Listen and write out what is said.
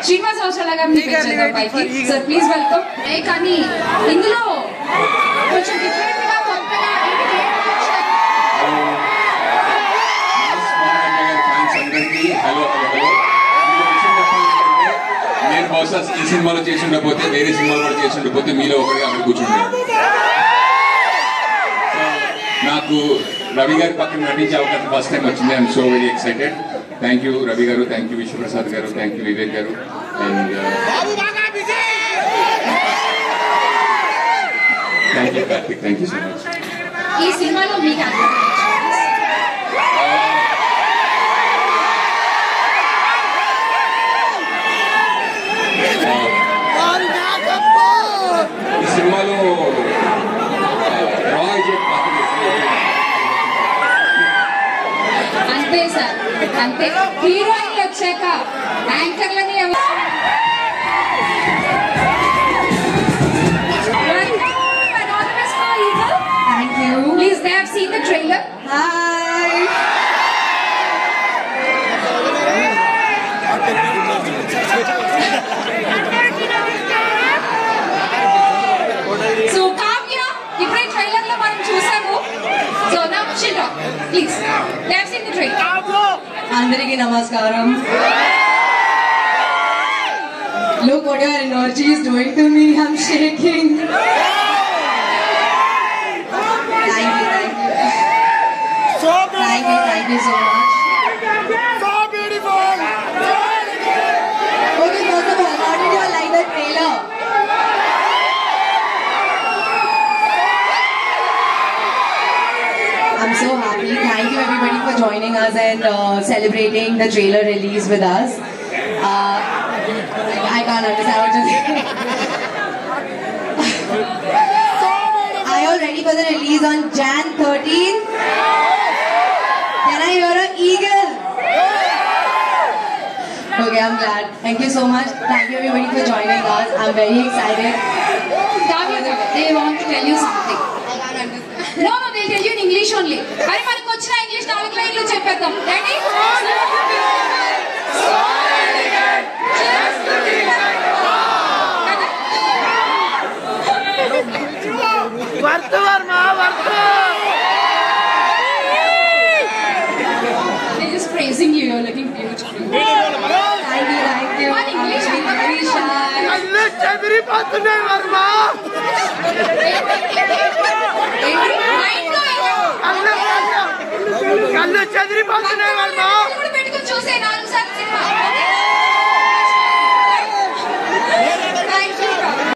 శ్రీనివాస్ అవసరాల గారిని పిలిచేద్దాం పైకి. Sir please welcome. కానీ ఇందులో కొంచెం డిఫరెంట్ గా కొత్తగా నేను బహుశా ఈ సినిమాలో చేసి ఉండకపోతే వేరే సినిమాలో కూడా చేసి ఉండకపోతే మీలో ఒకరిగా అక్కడ కూర్చుంటాను. నాకు రవి గారి పక్కన నటించే అవకాశం ఫస్ట్ టైం వచ్చింది. I'm so very excited. Thank you Ravi గారు, థ్యాంక్ యూ విశ్వప్రసాద్ గారు, థ్యాంక్ యూ వివేక్ గారు, and thank you Karthik. Thank you so much. ఈ సినిమాలో మీకు ఈ సినిమాలో అంతే సార్, అంతే. హీరోయిన్లు వచ్చాక యాంకర్లని thank you. Please they have seen the trailer. Hi. So Kavya ఇప్పుడే ట్రైలర్ లో మనం చూసాము. సో నా children please they have seen the trailer. అందరికీ నమస్కారం. Look what your energy is doing to me. I'm shaking. Thank you. So beautiful. Thank you so much. So beautiful. Okay, first of all, how did you all like the trailer? I'm so happy. Thank you everybody for joining us and celebrating the trailer release with us. I can't understand what to say. Are you all ready for the release on Jan 13th? Can I hear an eagle? Okay, I'm glad. Thank you so much. Thank you everybody for joining us. I'm very excited. They want to tell you something. No, they'll tell you in English only. Ari manaku vachina English 4 లైన్లు చెప్పేద్దాం. Ready? They're just praising you. You're looking beautiful. Thank you. One English, I'm very shy. కళ్ళు చెదిరిపోతున్నాయి వర్మ.